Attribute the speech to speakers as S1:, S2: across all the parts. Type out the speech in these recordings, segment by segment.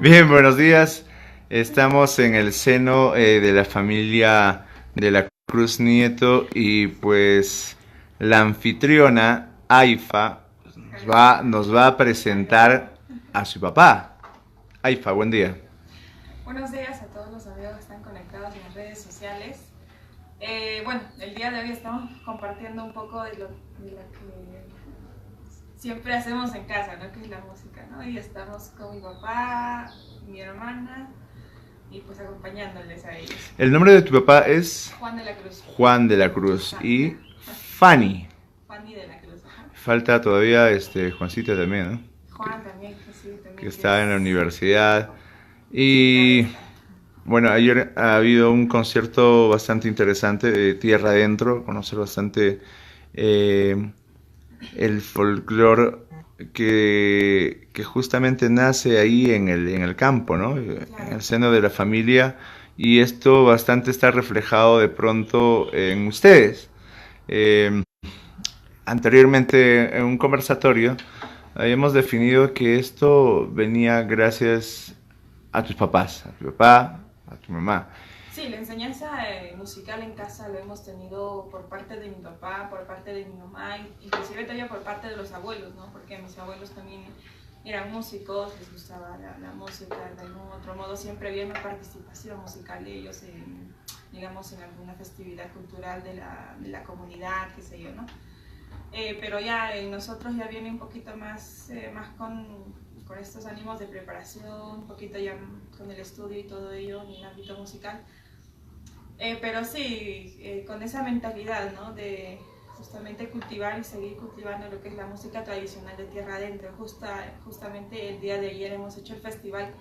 S1: Bien, buenos días. Estamos en el seno de la familia de la Cruz Nieto y pues la anfitriona, Aifa, nos va a presentar a su papá. Aifa, buen día.
S2: Buenos días a todos los amigos que están conectados en las redes sociales. Bueno, el día de hoy estamos compartiendo un poco de lo que siempre hacemos en casa, ¿no? Que es la música, ¿no? Y estamos con mi papá, mi hermana y pues acompañándoles a ellos.
S1: El nombre de tu papá es
S2: Juan de la Cruz.
S1: Juan de la Cruz y Fanny.
S2: Fanny de la Cruz. Ajá.
S1: Falta todavía Juancito también, ¿no?
S2: Juan también, que sí, también.
S1: Que está en la universidad. Y bueno, ayer ha habido un concierto bastante interesante de Tierra Adentro, conocer bastante el folclore que justamente nace ahí en el campo, ¿no? En el seno de la familia, y esto bastante está reflejado de pronto en ustedes. Eh, Anteriormente en un conversatorio habíamos definido que esto venía gracias a tus papás, a tu papá, a tu mamá.
S2: Sí, la enseñanza musical en casa lo hemos tenido por parte de mi papá, por parte de mi mamá, inclusive también por parte de los abuelos, ¿no? Porque mis abuelos también eran músicos, les gustaba la música, de algún otro modo siempre había una participación musical de ellos en, digamos, en alguna festividad cultural de la comunidad, qué sé yo, ¿no? Pero ya en nosotros ya viene un poquito más, más con estos ánimos de preparación, un poquito ya con el estudio y todo ello en el ámbito musical. Pero sí, con esa mentalidad, ¿no? De justamente cultivar y seguir cultivando lo que es la música tradicional de Tierra Adentro. Justamente el día de ayer hemos hecho el festival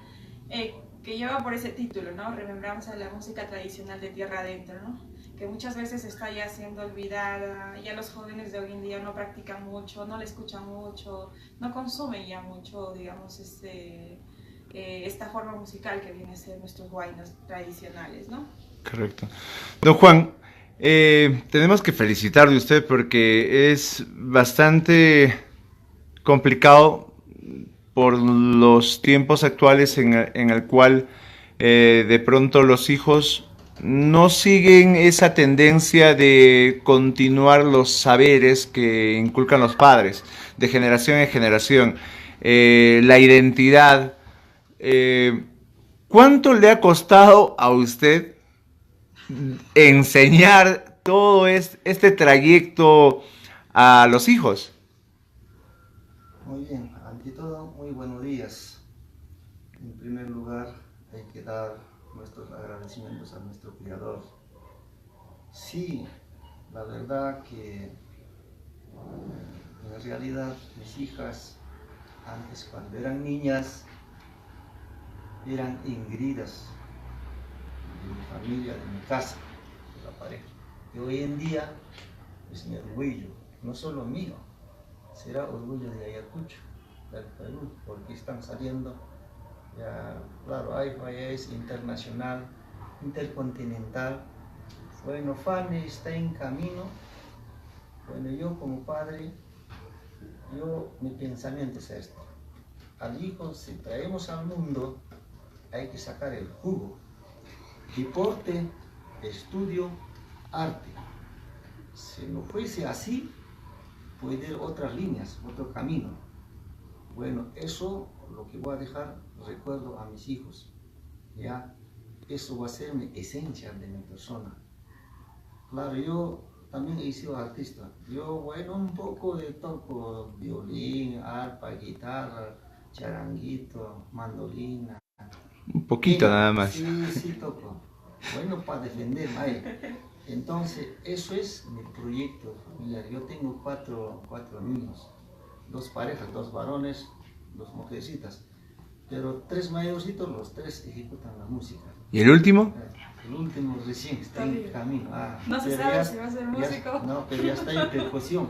S2: que lleva por ese título, ¿no? Remembramos a la música tradicional de Tierra Adentro, ¿no? Que muchas veces está ya siendo olvidada, ya los jóvenes de hoy en día no practican mucho, no la escuchan mucho, no consumen ya mucho, digamos, esta forma musical que viene a ser nuestros huaynos tradicionales, ¿no?
S1: Correcto. Don Juan, tenemos que felicitar de usted porque es bastante complicado por los tiempos actuales en el cual de pronto los hijos no siguen esa tendencia de continuar los saberes que inculcan los padres de generación en generación, la identidad. ¿Cuánto le ha costado a usted enseñar todo este trayecto a los hijos?
S3: Muy bien, ante todo, muy buenos días. En primer lugar, hay que dar nuestros agradecimientos a nuestro Creador. Sí, la verdad que en realidad mis hijas, antes cuando eran niñas, eran engreídas de mi familia, de mi casa, de la pareja. Y hoy en día es mi orgullo, no solo mío, será orgullo de Ayacucho, del Perú, porque están saliendo, ya, claro, AIFA ya es internacional, intercontinental. Bueno, Fanny está en camino. Bueno, yo como padre, mi pensamiento es esto: al hijo, si traemos al mundo, hay que sacar el jugo. Deporte, estudio, arte. Si no fuese así, puede ir otras líneas, otro camino. Bueno, eso lo que voy a dejar recuerdo a mis hijos. Ya, eso va a ser mi esencia de mi persona. Claro, yo también he sido artista. Yo, bueno, un poco de toco violín, arpa, guitarra, charanguito, mandolina.
S1: Un poquito nada más.
S3: Sí, sí toco. Bueno, para defenderme ahí. Entonces, eso es mi proyecto familiar. Yo tengo cuatro niños, dos parejas, dos varones, dos mujercitas. Pero tres mayorcitos, los tres ejecutan la música.
S1: ¿Y el último?
S3: El último recién está en camino.
S2: No se sabe si va a ser músico.
S3: No, pero ya está en percusión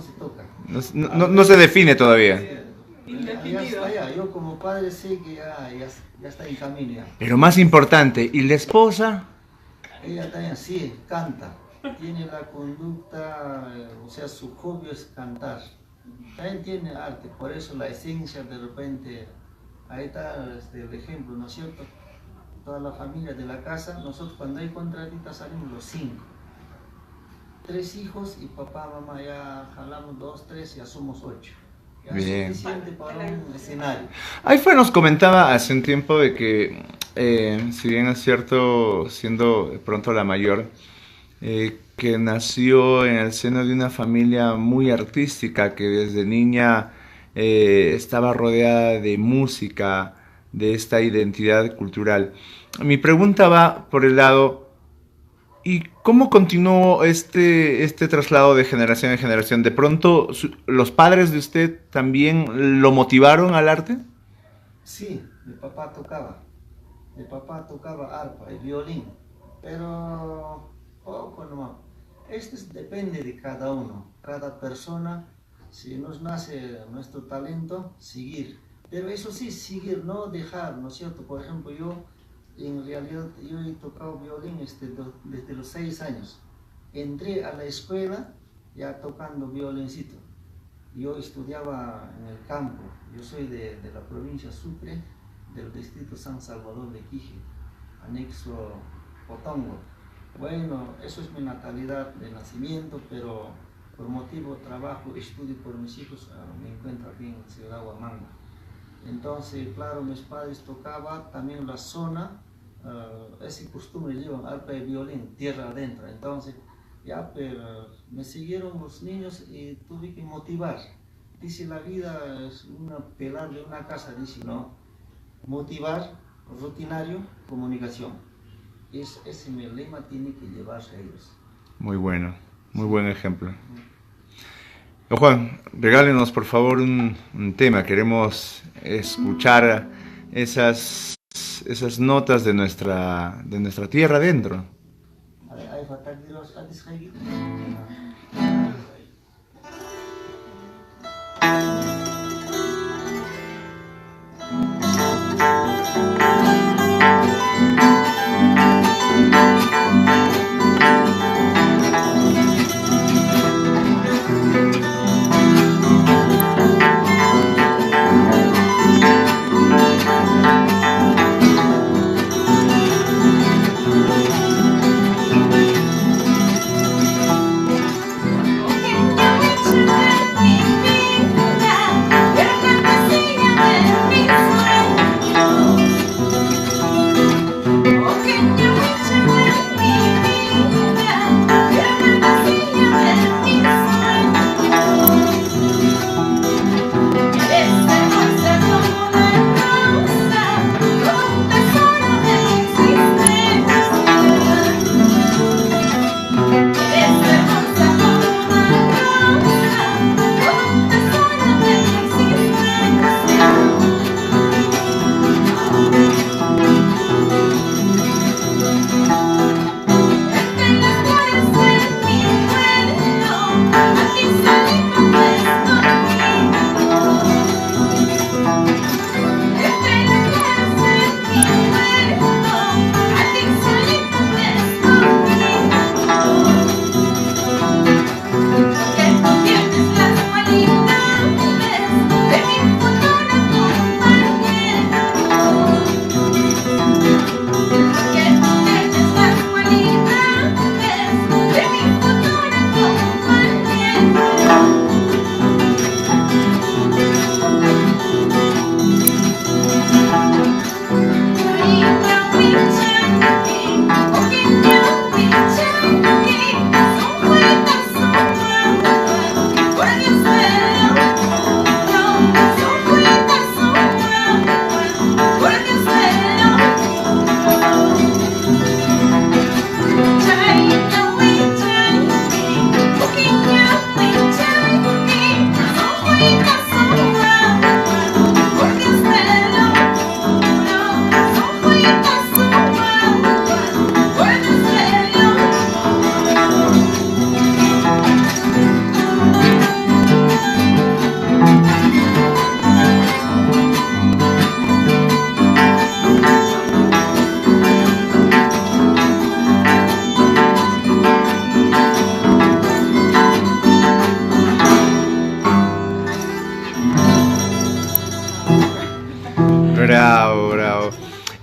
S3: se toca.
S1: No se define todavía.
S2: Indefinido.
S3: Ya está, ya. Yo como padre sé que ya está en camino ya.
S1: Pero más importante, ¿y la esposa?
S3: Ella también sí, canta. Tiene la conducta, o sea, su hobby es cantar. También tiene arte, por eso la esencia de repente Ahí está el ejemplo, ¿no es cierto? Toda la familia de la casa, nosotros cuando hay contratitas salimos los 5. 3 hijos y papá, mamá, ya jalamos 2, 3, ya somos 8. Ya es
S1: Bien.
S3: suficiente para un escenario.
S1: Ahí fue, nos comentaba hace un tiempo de que, si bien es cierto, siendo de pronto la mayor, que nació en el seno de una familia muy artística, que desde niña estaba rodeada de música, de esta identidad cultural. Mi pregunta va por el lado, ¿y cómo continuó este traslado de generación en generación? ¿De pronto los padres de usted también lo motivaron al arte?
S3: Sí, mi papá tocaba. Mi papá tocaba arpa y violín, pero poco nomás. Depende de cada uno, cada persona. Si nos nace nuestro talento, seguir. Pero eso sí, seguir, no dejar, ¿no es cierto? Por ejemplo, yo en realidad yo he tocado violín desde los 6 años. Entré a la escuela ya tocando violincito. Yo estudiaba en el campo. Yo soy de la provincia Sucre, del distrito San Salvador de Quije, anexo Potongo. Bueno, eso es mi natalidad de nacimiento, pero por motivo de trabajo, estudio por mis hijos, me encuentro aquí en Ciudad Huamanga. Entonces, claro, mis padres tocaban también la zona, esa costumbre llevan arpa y violín, tierra adentro. Entonces, ya, pero me siguieron los niños y tuve que motivar. Dice, la vida es una pelar de una casa, dice, no. Motivar, rutinario, comunicación. Ese mi lema tiene que llevarse a ellos.
S1: Muy bueno, muy buen ejemplo. Don Juan, regálenos por favor un tema. Queremos escuchar esas notas de nuestra tierra adentro.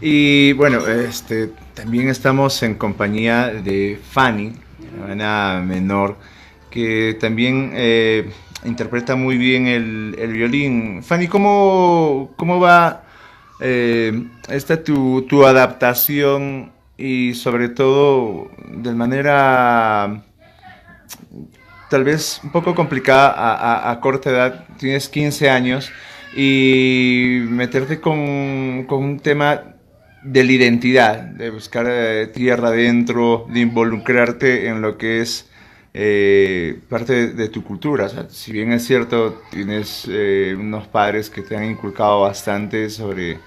S1: Y bueno, también estamos en compañía de Fanny, hermana menor, que también interpreta muy bien el violín. Fanny, ¿cómo va esta tu adaptación y sobre todo de manera tal vez un poco complicada a corta edad? Tienes 15 años y meterte con un tema de la identidad, de buscar tierra adentro, de involucrarte en lo que es parte de tu cultura. O sea, si bien es cierto, tienes unos padres que te han inculcado bastante sobre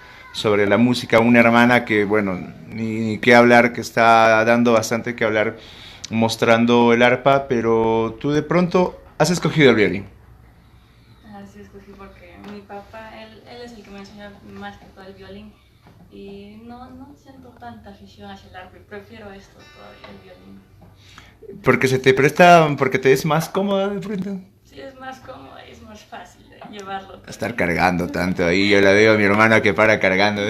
S1: la música, una hermana que, bueno, ni qué hablar, que está dando bastante que hablar mostrando el arpa, pero tú de pronto has escogido el violín.
S2: Así escogí porque mi papá, él es el que me enseñó más que todo el violín. Y no siento tanta afición hacia el arpa, y prefiero esto todavía, el violín.
S1: Porque se te presta, porque te es más cómoda de pronto.
S2: Sí, es más cómodo y es más fácil de llevarlo.
S1: Estar cargando tanto ahí, yo la veo a mi hermana que para cargando.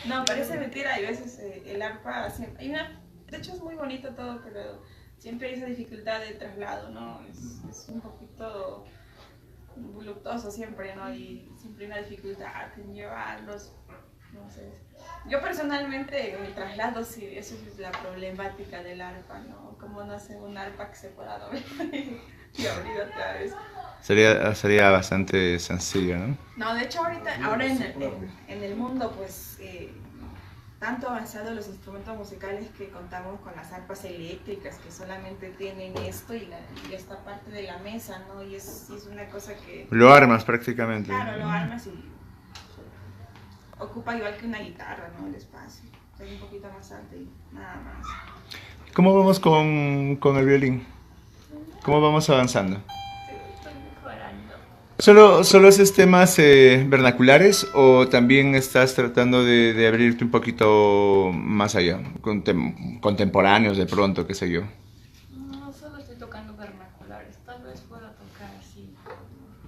S2: No, parece mentira, hay veces el arpa, de hecho es muy bonito todo, pero siempre hay esa dificultad de traslado, ¿no? Es un poquito voluptuoso siempre, ¿no? Y siempre hay una dificultad en llevarlos, no sé. Yo personalmente en el traslado sí, eso es la problemática del arpa, ¿no? Cómo no hacer un arpa que se pueda doblar y abrir otra vez.
S1: Sería bastante sencillo, ¿no?
S2: No, de hecho ahora en el mundo, pues, tanto avanzado los instrumentos musicales que contamos con las arpas eléctricas que solamente tienen esto y esta parte de la mesa, ¿no? Y es una cosa que...
S1: Lo armas prácticamente.
S2: Claro, lo armas y ocupa igual que una guitarra, ¿no? El espacio. Es un poquito más alto y nada más.
S1: ¿Cómo vamos con el violín? ¿Cómo vamos avanzando?
S2: Estoy mejorando.
S1: ¿Solo haces temas vernaculares o también estás tratando de abrirte un poquito más allá? Contemporáneos de pronto, qué sé yo.
S2: No, solo estoy tocando vernaculares. Tal vez pueda tocar así,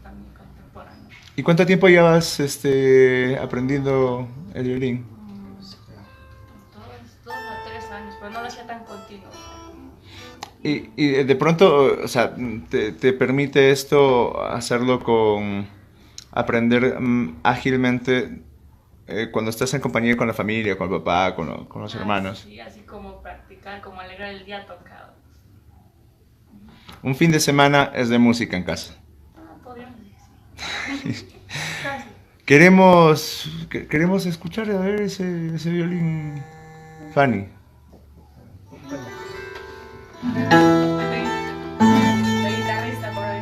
S2: también contemporáneo.
S1: ¿Y cuánto tiempo llevas aprendiendo el violín?
S2: Dos a 3 años, pero no lo hacía tan continuo.
S1: Y de pronto, o sea, te permite esto hacerlo aprender ágilmente cuando estás en compañía con la familia, con el papá, con los hermanos.
S2: Sí, así como practicar, como alegrar el día tocado.
S1: Un fin de semana es de música en casa.
S2: Podríamos decir sí. Casi.
S1: Queremos escuchar a ver ese violín, Fanny.
S2: La guitarrista por hoy.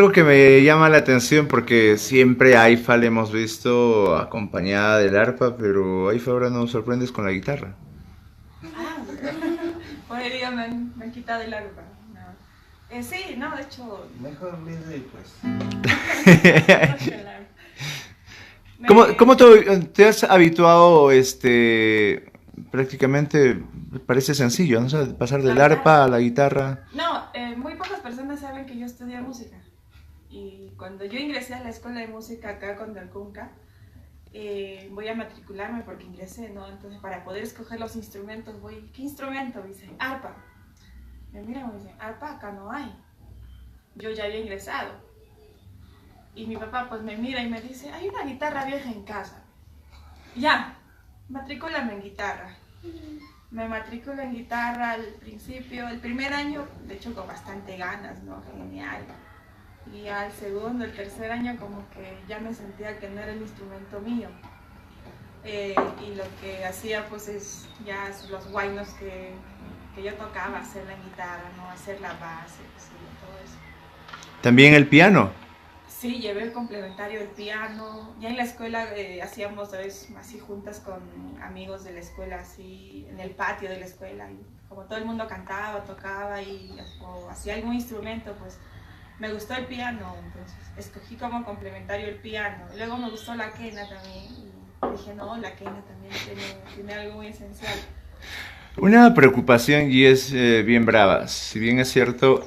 S1: algo que me llama la atención porque siempre AIFA le hemos visto acompañada del arpa, pero AIFA ahora nos sorprendes con la guitarra.
S2: Ah, hoy día me han quitado el arpa. No. Sí, no, de hecho...
S3: Mejor Lidl, pues.
S1: ¿Cómo te has habituado, prácticamente parece sencillo, ¿no? O sea, pasar del arpa a la guitarra?
S2: No, muy pocas personas saben que yo estudié música. Y cuando yo ingresé a la escuela de música acá con Delcunca, voy a matricularme porque ingresé, ¿no? Entonces, para poder escoger los instrumentos, voy, ¿qué instrumento? Me dicen, arpa. Me miran y me dicen, arpa acá no hay. Yo ya había ingresado. Y mi papá pues me mira y me dice, hay una guitarra vieja en casa. Ya, matricúlame en guitarra. Me matriculo en guitarra al principio, el primer año, de hecho con bastante ganas, ¿no? Genial. Y al segundo, el tercer año como que ya me sentía que no era el instrumento mío. Y lo que hacía pues es ya los guaynos que yo tocaba, hacer la guitarra, ¿no? Hacer la base, sí, todo eso.
S1: ¿También el piano?
S2: Sí, llevé el complementario del piano. Ya en la escuela hacíamos así juntas con amigos de la escuela, así en el patio de la escuela. Y como todo el mundo cantaba, tocaba o hacía algún instrumento, pues me gustó el piano. Entonces escogí como complementario el piano. Luego me gustó la quena también. Y dije, no, la quena también tiene algo muy esencial.
S1: Una preocupación y es bien brava. Si bien es cierto,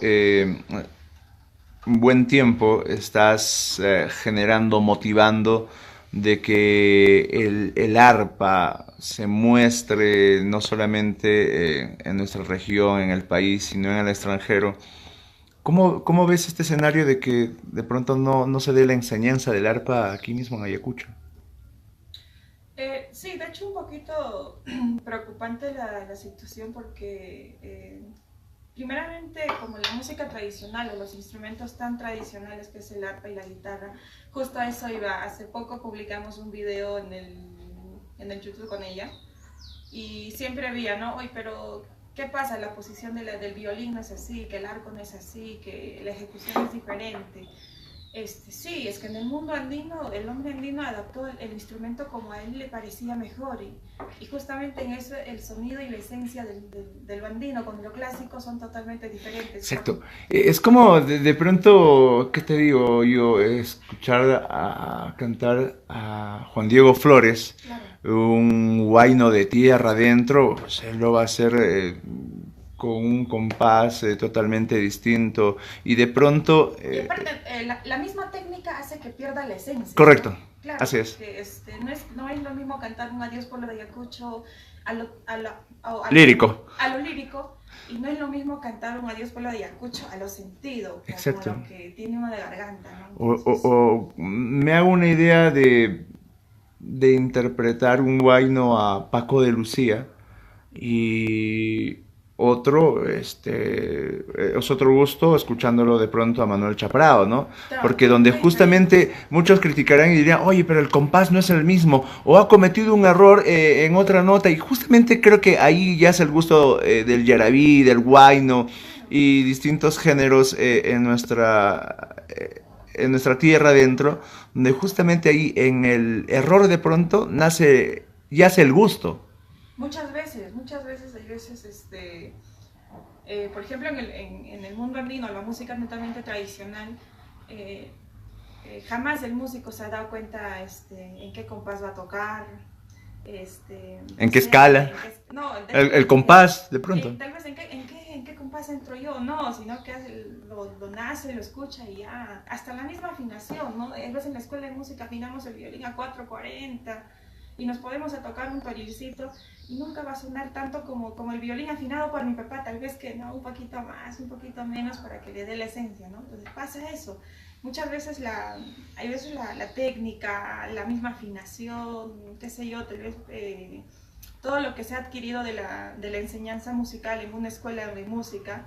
S1: un buen tiempo estás generando, motivando de que el arpa se muestre no solamente en nuestra región, en el país, sino en el extranjero. ¿Cómo ves este escenario de que de pronto no se dé la enseñanza del arpa aquí mismo en Ayacucho?
S2: Sí, de hecho un poquito preocupante la situación porque primeramente como la música tradicional o los instrumentos tan tradicionales que es el arpa y la guitarra, justo a eso iba. Hace poco publicamos un video en el YouTube con ella y siempre había, ¿no? Oye, pero ¿qué pasa? La posición del violín no es así, que el arco no es así, que la ejecución es diferente. Sí, es que en el mundo andino, el hombre andino adaptó el instrumento como a él le parecía mejor y justamente en eso el sonido y la esencia del andino con lo clásico son totalmente diferentes.
S1: Exacto. Es como de pronto, ¿qué te digo yo? Escuchar a cantar a Juan Diego Flores,
S2: Claro.
S1: un huayno de tierra adentro, pues él lo va a hacer con un compás totalmente distinto y de pronto...
S2: Y aparte, la misma técnica hace que pierda la esencia.
S1: correcto,
S2: ¿no? Claro,
S1: así es.
S2: Que, no es lo mismo cantar un Adiós Pueblo de Ayacucho
S1: Lírico.
S2: a lo lírico, y no es lo mismo cantar un Adiós Pueblo de Ayacucho a lo sentido,
S1: Exacto.
S2: como lo que tiene uno de garganta, ¿no?
S1: O me hago una idea de interpretar un huayno a Paco de Lucía y otro, es otro gusto escuchándolo de pronto a Manuel Chaprao, ¿no?
S2: Claro,
S1: Porque donde
S2: muy
S1: justamente muchos criticarán y dirían, oye, pero el compás no es el mismo, o ha cometido un error en otra nota, y justamente creo que ahí ya es el gusto del yarabí, del huayno y distintos géneros en nuestra tierra dentro, donde justamente ahí en el error de pronto yace el gusto.
S2: Muchas veces, hay veces, por ejemplo, en el mundo andino, la música netamente tradicional, jamás el músico se ha dado cuenta en qué compás va a tocar,
S1: ¿En qué escala?
S2: No,
S1: El compás, de pronto.
S2: tal vez en qué compás entro yo, no, sino que lo nace, lo escucha y ya, hasta la misma afinación, ¿no? A veces en la escuela de música afinamos el violín a 440 y nos podemos a tocar un tolircito y nunca va a sonar tanto como el violín afinado por mi papá, tal vez que no, un poquito más, un poquito menos para que le dé la esencia, ¿no? Entonces pasa eso. Muchas veces la técnica, la misma afinación, qué sé yo, tal vez todo lo que se ha adquirido de la enseñanza musical en una escuela de música,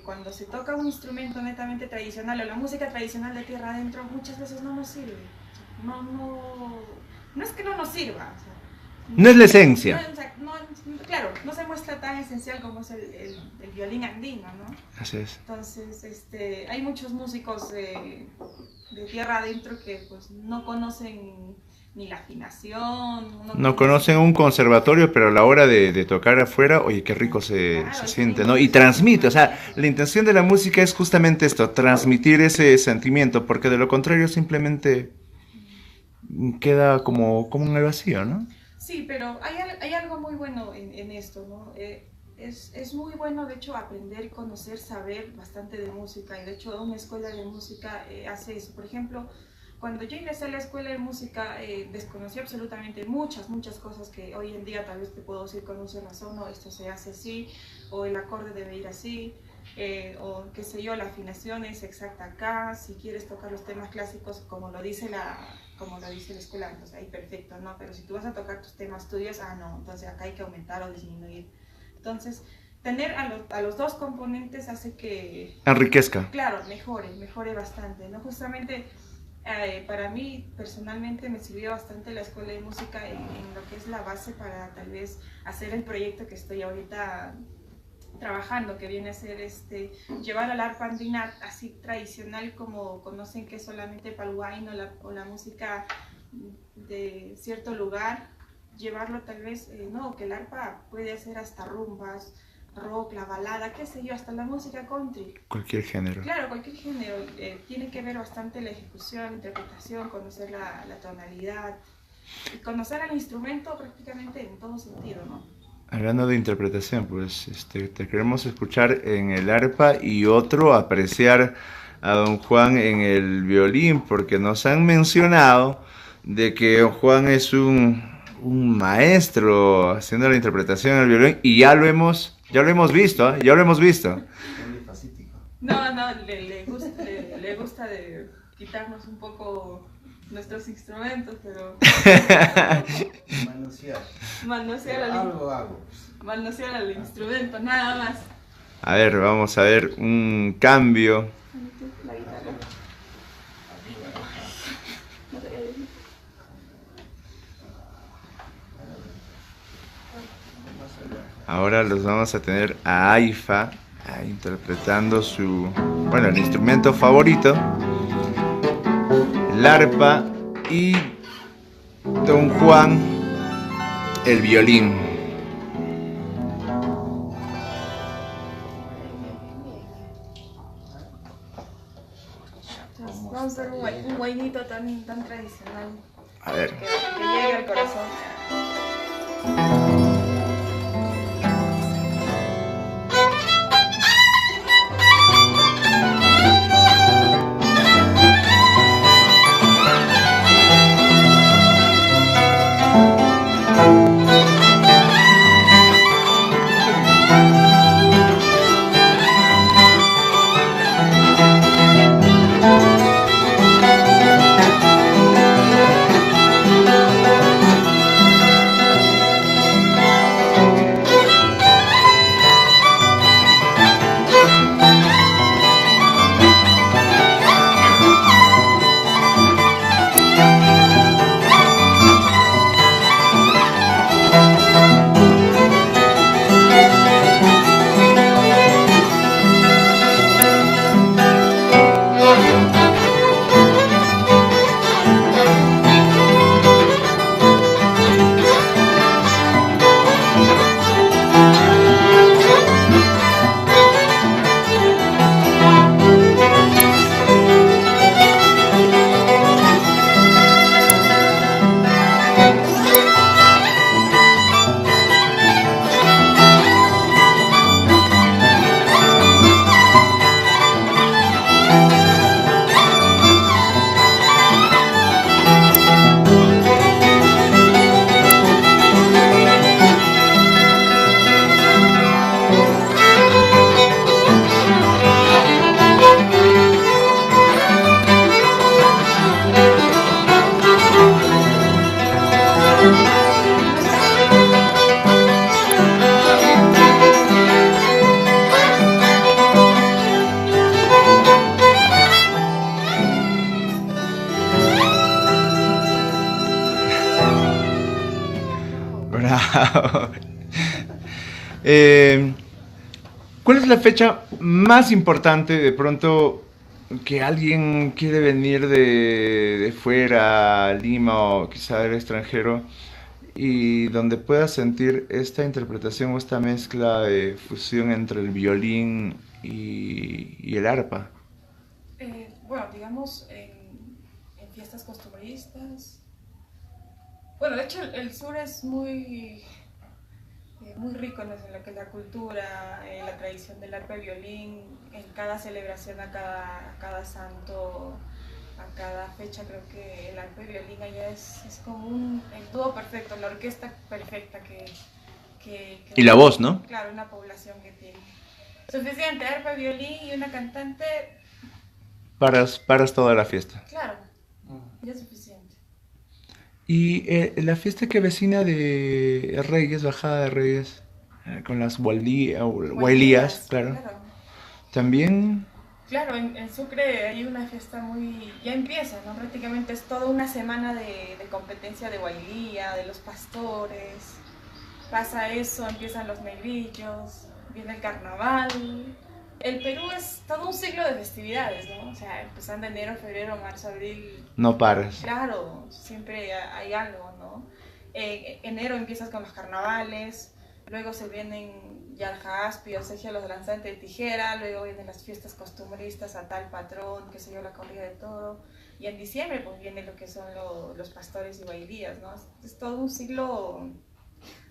S2: cuando se toca un instrumento netamente tradicional o la música tradicional de tierra adentro, muchas veces no nos sirve. No es que no nos sirva, o sea,
S1: No es la esencia.
S2: No, o sea, claro, no se muestra tan esencial como es el violín andino, ¿no?
S1: Así es.
S2: Entonces, hay muchos músicos de tierra adentro que pues no conocen ni la afinación,
S1: No conocen un conservatorio, pero a la hora de tocar afuera, oye, qué rico se siente, ¿no? Y transmite, o sea, la intención de la música es justamente esto, transmitir ese sentimiento, porque de lo contrario simplemente queda como en el vacío, ¿no?
S2: Sí, pero hay algo muy bueno en esto, ¿no? Es muy bueno, de hecho, aprender, conocer, saber bastante de música. Y de hecho, una escuela de música hace eso. Por ejemplo, cuando yo ingresé a la escuela de música, desconocí absolutamente muchas cosas que hoy en día tal vez te puedo decir con uso de razón, no, esto se hace así, o el acorde debe ir así, o qué sé yo, la afinación es exacta acá, si quieres tocar los temas clásicos como lo dice la escuela, entonces ahí perfecto, ¿no? Pero si tú vas a tocar tus temas tuyos, no, entonces acá hay que aumentar o disminuir. Entonces, tener a los dos componentes hace que...
S1: Enriquezca.
S2: Claro, mejore bastante, ¿no? Justamente para mí personalmente me sirvió bastante la escuela de música en lo que es la base para tal vez hacer el proyecto que estoy ahorita trabajando, que viene a ser llevar al arpa andina así tradicional como conocen que es solamente palhuaín o la música de cierto lugar, llevarlo tal vez, no, que el arpa puede hacer hasta rumbas, rock, la balada, qué sé yo, hasta la música country.
S1: Cualquier género.
S2: Claro, cualquier género. Tiene que ver bastante la ejecución, la interpretación, conocer la tonalidad, y conocer al instrumento prácticamente en todo sentido, ¿no?
S1: Hablando de interpretación, pues te queremos escuchar en el arpa y otro apreciar a don Juan en el violín, porque nos han mencionado de que don Juan es un maestro haciendo la interpretación en el violín y ya lo hemos visto, ¿eh? Ya lo hemos visto.
S2: No, le gusta de quitarnos un poco nuestros instrumentos, pero... Manosear al instrumento, nada más.
S1: A ver, vamos a ver un cambio.
S2: La guitarra.
S1: Ahora los vamos a tener a Aifa interpretando el instrumento favorito, el arpa, y don Juan, el violín.
S2: Vamos a hacer un guainito tan tradicional.
S1: A ver.
S2: Que llegue al corazón.
S1: ¿Cuál es la fecha más importante de pronto que alguien quiere venir de fuera, a Lima o quizá del extranjero, y donde pueda sentir esta interpretación o esta mezcla de fusión entre el violín y el arpa?
S2: Bueno, digamos en fiestas costumbristas. Bueno, de hecho el sur es muy rico en lo que es la cultura, la tradición del arpa y violín, en cada celebración, a cada santo, a cada fecha, creo que el arpa y violín allá es como el dúo perfecto, la orquesta perfecta
S1: Y la voz, ¿no?
S2: Claro, una población que tiene. Suficiente, arpa, violín y una cantante.
S1: Paras toda la fiesta.
S2: Claro, ya es suficiente.
S1: Y la fiesta que vecina de Reyes, Bajada de Reyes, con las huailías, claro. También.
S2: Claro, en Sucre hay una fiesta ya empieza, ¿no? Prácticamente es toda una semana de competencia de huailía, de los pastores. Pasa eso, empiezan los negrillos, viene el carnaval. El Perú es todo un ciclo de festividades, ¿no? O sea, empezando enero, febrero, marzo, abril.
S1: No paras.
S2: Claro, siempre hay algo, ¿no? Enero empiezas con los carnavales, luego se vienen ya el jaspio, Sergio los lanzantes de tijera, luego vienen las fiestas costumbristas, a tal patrón, qué sé yo, la corrida de toro. Y en diciembre pues viene lo que son los pastores y bailías, ¿no? Es todo un ciclo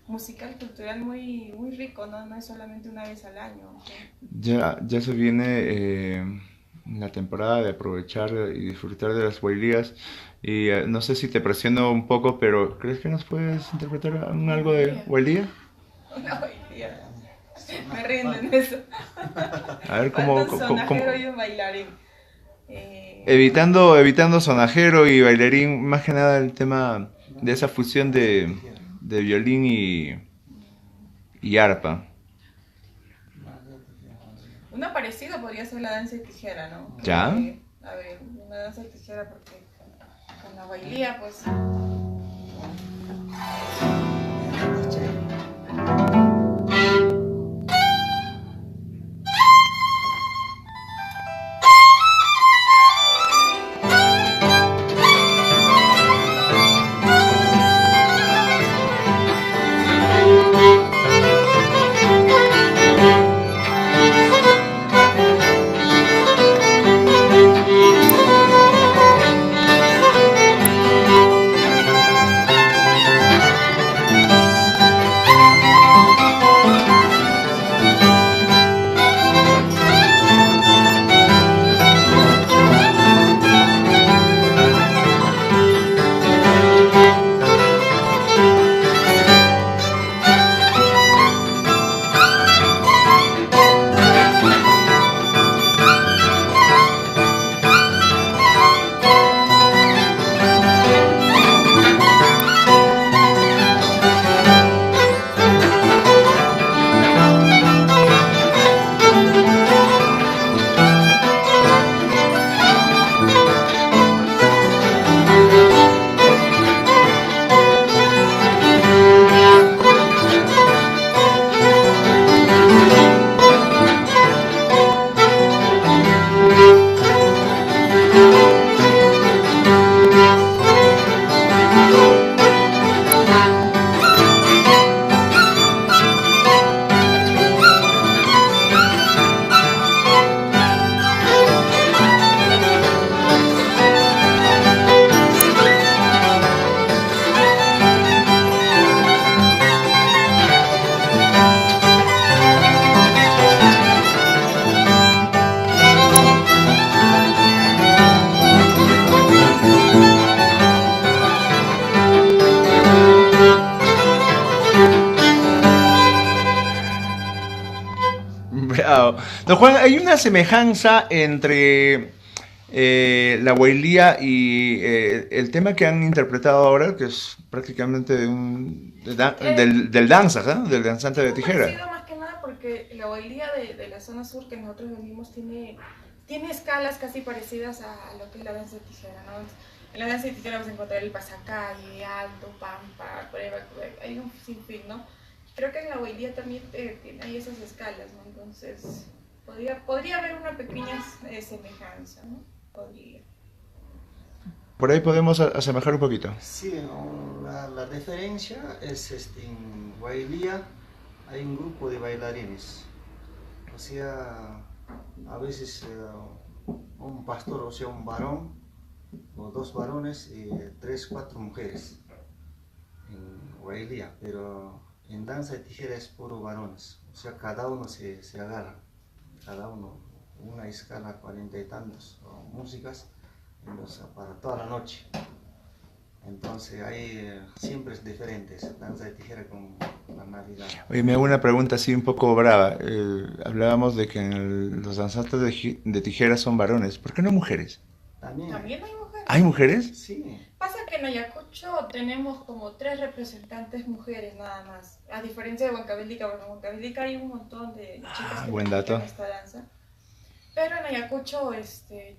S2: musical, cultural muy rico, ¿no? No es solamente una vez al año.
S1: Ya se viene la temporada de aprovechar y disfrutar de las huailías. Y no sé si te presiono un poco, pero ¿crees que nos puedes interpretar algo de huailía?
S2: Una huailía. Me rindo en eso.
S1: A ver cómo.
S2: Un sonajero y un bailarín.
S1: Evitando sonajero y bailarín, más que nada el tema de esa fusión de violín y arpa.
S2: Uno parecido podría ser la danza de tijera, ¿no?
S1: ¿Ya?
S2: A ver, una danza de tijera porque con la bailía pues...
S1: Bravo. Don Juan, hay una semejanza entre la huailía y el tema que han interpretado ahora, que es prácticamente del danza, ¿no? Del danzante de tijera.
S2: Parecido más que nada porque la bailía de la zona sur que nosotros venimos tiene escalas casi parecidas a lo que es la danza de tijera, ¿no? En la danza de tijera vas a encontrar el pasacalle, alto, pampa, prueba, hay un sinfín, ¿no? Creo que en la hueilía también hay esas escalas, ¿no? Entonces, podría haber una pequeña semejanza, ¿no? Podría.
S1: Por ahí podemos asemejar un poquito.
S3: Sí, la diferencia es en Huaylía hay un grupo de bailarines. O sea, a veces un pastor, o sea, un varón, o dos varones y tres, cuatro mujeres en Huaylía, pero en danza de tijera es puro varones. O sea, cada uno se agarra, cada uno, una escala 40 y tantos músicas para toda la noche. Entonces ahí siempre es diferente esa danza de tijera con la Navidad.
S1: Oye, me hago una pregunta así un poco brava. Hablábamos de que los danzantes de tijera son varones. ¿Por qué no mujeres?
S3: También
S2: Hay mujeres.
S1: ¿Hay mujeres?
S3: Sí.
S2: Pasa que en Ayacucho tenemos como 3 representantes mujeres nada más. A diferencia de Huancavelica, bueno, en Huancavelica hay un montón de chicas que
S1: buen dato.
S2: practican esta danza. Pero en Ayacucho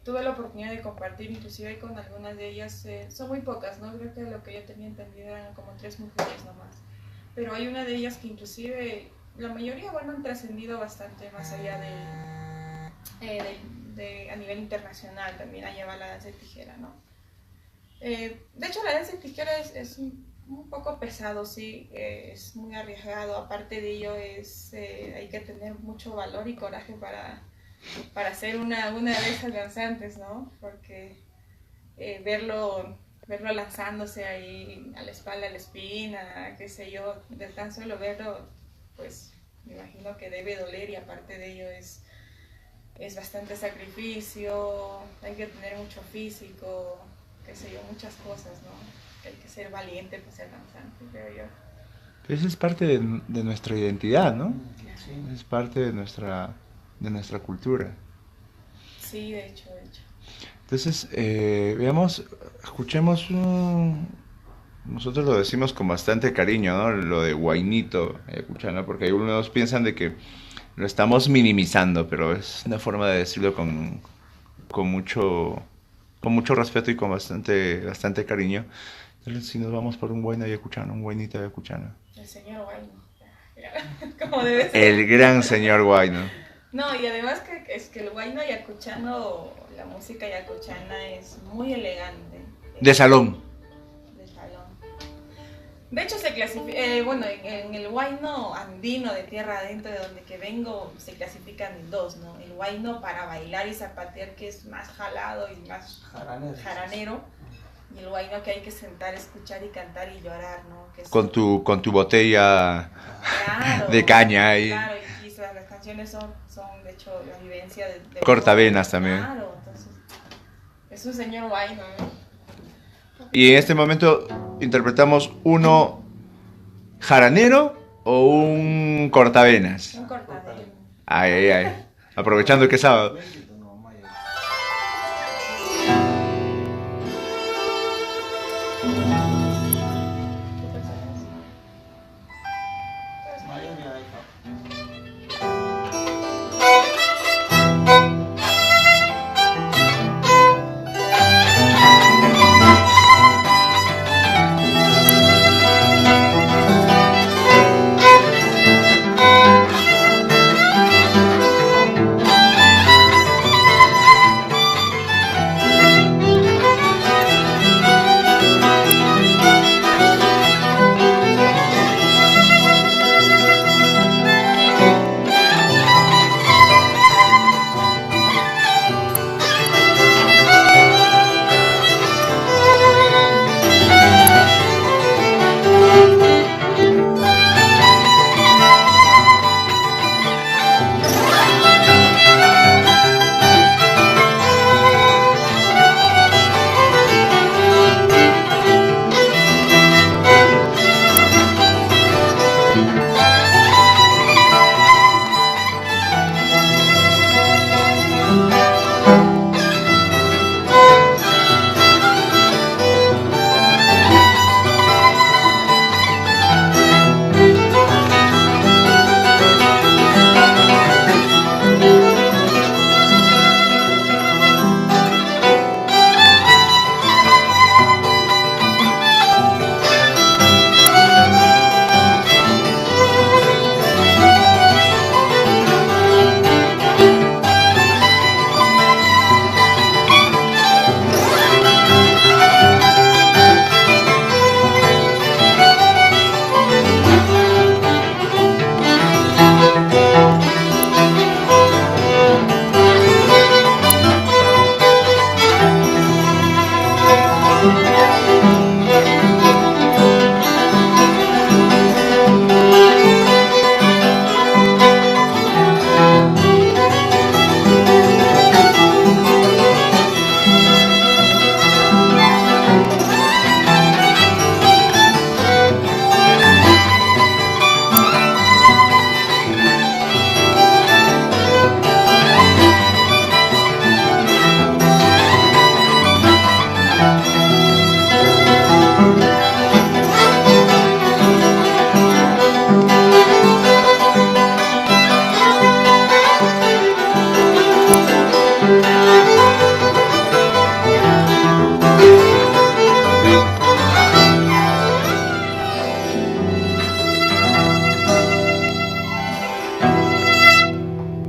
S2: tuve la oportunidad de compartir inclusive con algunas de ellas, son muy pocas, ¿no? Creo que lo que yo tenía entendido eran como 3 mujeres nomás. Pero hay una de ellas que inclusive, la mayoría, bueno, han trascendido bastante más allá a nivel internacional, también allá va la danza de tijera, ¿no? De hecho, la danza de tijera es un poco pesado, sí, es muy arriesgado. Aparte de ello, hay que tener mucho valor y coraje para ser una de esas danzantes, ¿no? Porque verlo lanzándose ahí a la espalda, a la espina, qué sé yo, de tan solo verlo, pues me imagino que debe doler y aparte de ello es bastante sacrificio, hay que tener mucho físico, qué sé yo, muchas cosas, ¿no? Hay que ser valiente para ser danzante, creo yo.
S1: Eso es parte de nuestra identidad, ¿no?
S3: Sí.
S1: Es parte de nuestra cultura.
S2: Sí, de hecho.
S1: Entonces, veamos, escuchemos nosotros lo decimos con bastante cariño, ¿no? Lo de guainito ayacuchano, porque algunos piensan de que lo estamos minimizando, pero es una forma de decirlo con mucho respeto y con bastante cariño. Entonces, si nos vamos por un guayno ayacuchano, un guainito ayacuchano.
S2: El señor Guayno, como debe ser.
S1: El gran señor guayno.
S2: No, y además que el guayno ayacuchano, la música ayacuchana es muy elegante.
S1: De salón.
S2: De salón. De hecho, se clasifica, bueno, en el guayno andino de tierra adentro de donde que vengo, se clasifican en 2, ¿no? El guayno para bailar y zapatear, que es más jalado y más jaranero. Y el guayno que hay que sentar, escuchar y cantar y llorar, ¿no? Que es
S1: Con tu botella
S2: claro,
S1: de caña ahí.
S2: Claro, y las canciones son de hecho la vivencia de
S1: Cortavenas también.
S2: Claro, entonces es un señor guayno, ¿no?
S1: Y en este momento interpretamos uno jaranero o un cortavenas.
S2: Un cortavena.
S1: Ay. Aprovechando que es sábado.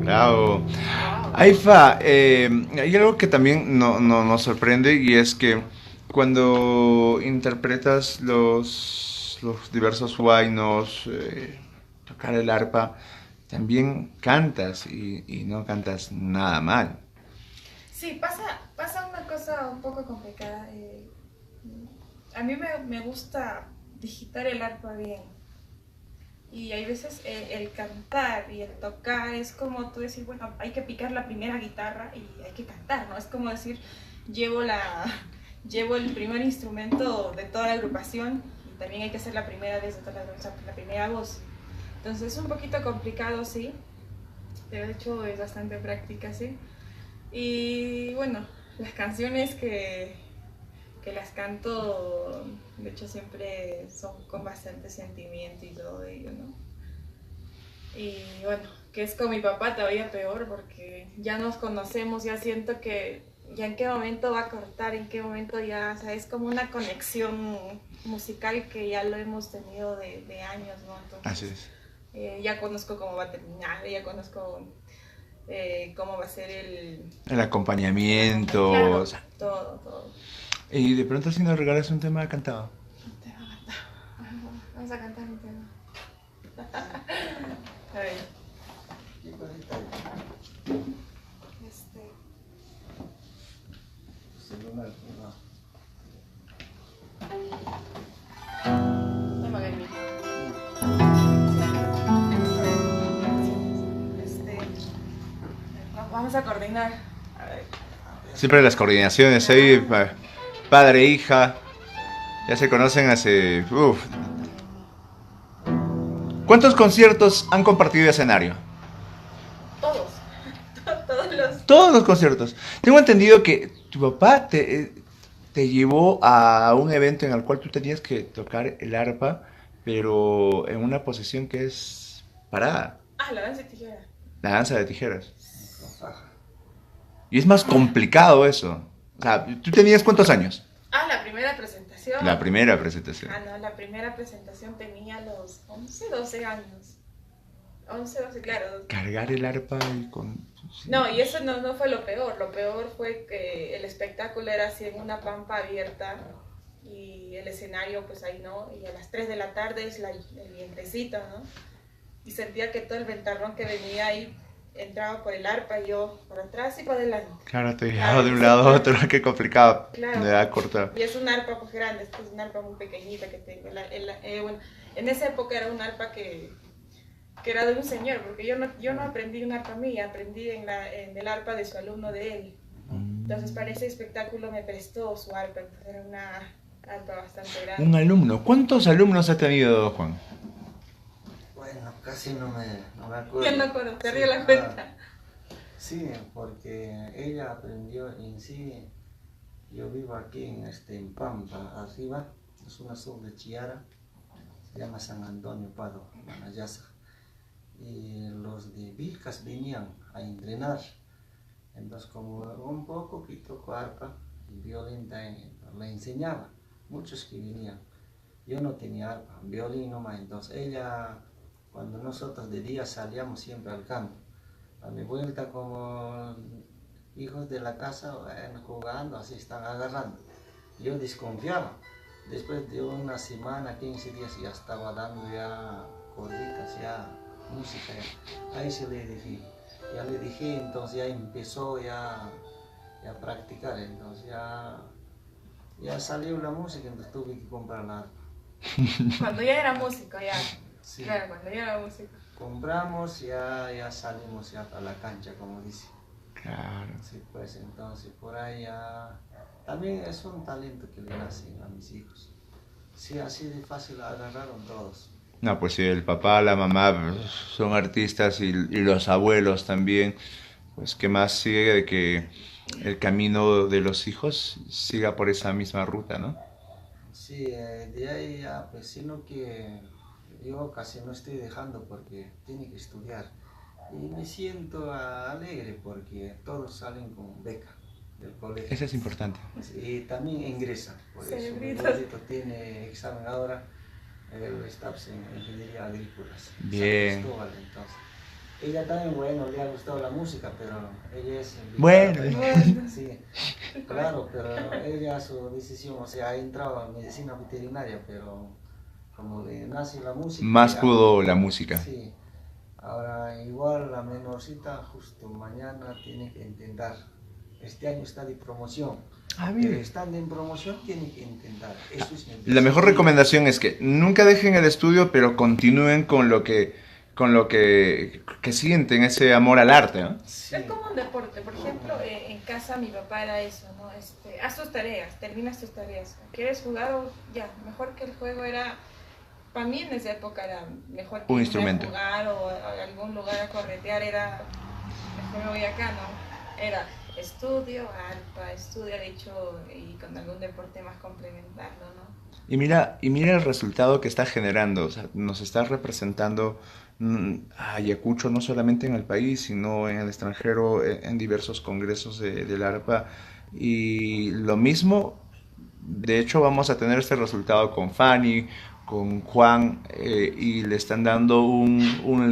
S1: Bravo.
S2: Wow.
S1: Aifa, hay algo que también nos sorprende y es que cuando interpretas los diversos huaynos, tocar el arpa, también cantas y no cantas nada mal.
S2: Sí, pasa una cosa un poco complicada. A mí me gusta digitar el arpa bien. Y hay veces el cantar y el tocar es como tú decir, bueno, hay que picar la primera guitarra y hay que cantar, ¿no? Es como decir, llevo la, llevo el primer instrumento de toda la agrupación y también hay que hacer la primera vez de toda la agrupación, la primera voz. Entonces es un poquito complicado, sí, pero de hecho es bastante práctica, sí. Y bueno, las canciones que las canto, de hecho siempre son con bastante sentimiento y todo ello, ¿no? Y bueno, que es con mi papá todavía peor porque ya nos conocemos, ya siento que ya en qué momento va a cortar, en qué momento ya, o sea, es como una conexión musical que ya lo hemos tenido de años, ¿no?
S1: Así
S2: Entonces,
S1: es.
S2: ya conozco cómo va a terminar, ya conozco cómo va a ser
S1: El acompañamiento.
S2: claro,
S1: O sea,
S2: todo, todo.
S1: y de pronto si nos regalas un tema cantado.
S2: Te va a cantar. Vamos a cantar un tema. A ver,
S3: ¿Qué cosita hay?
S2: este.
S3: Celular, no.
S2: No me hagas mí. Este. Vamos a coordinar. A ver.
S1: Siempre las coordinaciones ahí, padre, hija, ya se conocen hace... uf. ¿Cuántos conciertos han compartido escenario?
S2: Todos. Todos los.
S1: Todos los conciertos. Tengo entendido que tu papá te llevó a un evento en el cual tú tenías que tocar el arpa, pero en una posición que es parada,
S2: Ah, la danza de tijera.
S1: la danza de tijeras.
S3: Con faja.
S1: Y es más complicado eso. O sea, ¿tú tenías cuántos años?
S2: Ah, la primera presentación.
S1: La primera presentación.
S2: Ah, no, la primera presentación tenía los 11, 12 años. 11, 12, claro.
S1: Cargar el arpa y con...
S2: No, y eso no fue lo peor. Lo peor fue que el espectáculo era así en una pampa abierta y el escenario pues ahí no. Y a las 3 de la tarde es el vientecito, ¿no? Y sentía que todo el ventarrón que venía ahí entraba por el arpa y yo por atrás y por adelante.
S1: Claro, te
S2: Claro,
S1: llevaba de un lado a otro, qué complicado.
S2: Claro.
S1: De edad corta.
S2: Y es un arpa pues grande, esto es un arpa muy pequeñita que tengo. Bueno, en esa época era un arpa que era de un señor, porque yo no aprendí un arpa mía, aprendí en el arpa de su alumno de él. Entonces para ese espectáculo me prestó su arpa, entonces era una arpa bastante grande.
S1: Un alumno. ¿Cuántos alumnos ha tenido Juan?
S3: Bueno, casi no me acuerdo.
S2: Ya no acuerdo, te río
S3: Sí,
S2: la cuenta.
S3: Sí, porque ella aprendió en sí. Yo vivo aquí en Pampa, arriba, es una zona de Chiara, se llama San Antonio Pado, Manayasa. Y los de Vilcas venían a entrenar. Entonces, como un poco que tocó arpa y violín le enseñaba, muchos que venían. Yo no tenía arpa, violín nomás. Entonces, ella, cuando nosotros de día salíamos siempre al campo, a mi vuelta como hijos de la casa, bueno, jugando, así están agarrando. Yo desconfiaba. Después de una semana, 15 días, ya estaba dando ya corditas, ya música. Ahí sí le dije, ya le dije, entonces ya empezó ya a practicar, entonces ya Ya salió la música, entonces tuve que comprar la arpa.
S2: Cuando ya era músico, ya.
S3: Sí.
S2: Claro, cuando ya era músico.
S3: Compramos, ya salimos ya a la cancha, como dice.
S1: Claro.
S3: Sí, pues entonces por ahí ya... También es un talento que le nacen a mis hijos. Sí, así de fácil agarraron todos.
S1: No, pues sí, el papá, la mamá son artistas y los abuelos también. Pues qué más sigue de que el camino de los hijos siga por esa misma ruta, ¿no?
S3: Sí, de ahí ya, pues sino que yo casi no estoy dejando porque tiene que estudiar. Y me siento alegre porque todos salen con beca del colegio.
S1: Eso es importante.
S3: Y también ingresa, por eso mi
S2: Cerebritos.
S3: abuelito tiene examen ahora, él está en ingeniería agrícola.
S1: Bien.
S3: San Cristóbal, entonces. Ella también, bueno, le ha gustado la música, pero ella es...
S1: Bueno.
S3: Sí, claro, pero ella su decisión, o sea, ha entrado en medicina veterinaria, pero como le nace la música...
S1: Más
S3: ya,
S1: pudo la música.
S3: Sí, ahora igual la menorcita justo mañana tiene que intentar. Este año está de promoción.
S1: Ah,
S3: Pero
S1: bien.
S3: estando en promoción tiene que intentar. Eso es mi
S1: La mejor
S3: desafío.
S1: recomendación es que nunca dejen el estudio, pero continúen con lo que sienten, ese amor al arte, ¿no?
S3: Sí.
S2: Es como un deporte, por ejemplo, en casa mi papá era eso, ¿no? Haz tus tareas, terminas tus tareas. ¿Quieres jugar? Ya, mejor que el juego era, para mí en esa época era mejor que
S1: Un
S2: irme
S1: instrumento.
S2: a jugar o a algún lugar a corretear, era, mejor me voy acá, ¿no? Era estudio, arpa, estudio, de hecho, y con algún deporte más complementarlo, ¿no?
S1: Y mira el resultado que está generando. O sea, nos está representando a Ayacucho no solamente en el país, sino en el extranjero, en diversos congresos del ARPA. Y lo mismo, de hecho, vamos a tener este resultado con Fanny, con Juan, y le están dando un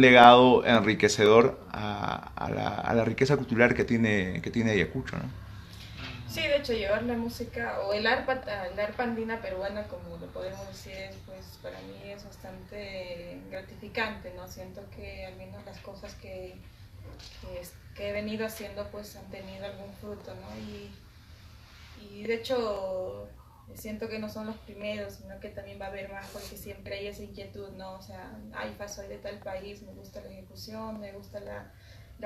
S1: legado enriquecedor a la riqueza cultural que tiene Ayacucho, ¿no?
S2: Sí, de hecho, llevar la música o el arpa andina peruana, como lo podemos decir, pues para mí es bastante gratificante, ¿no? Siento que al menos las cosas que he venido haciendo pues han tenido algún fruto, ¿no? Y de hecho siento que no son los primeros, sino que también va a haber más porque siempre hay esa inquietud, ¿no? O sea, ay, soy de tal país, me gusta la ejecución, me gusta la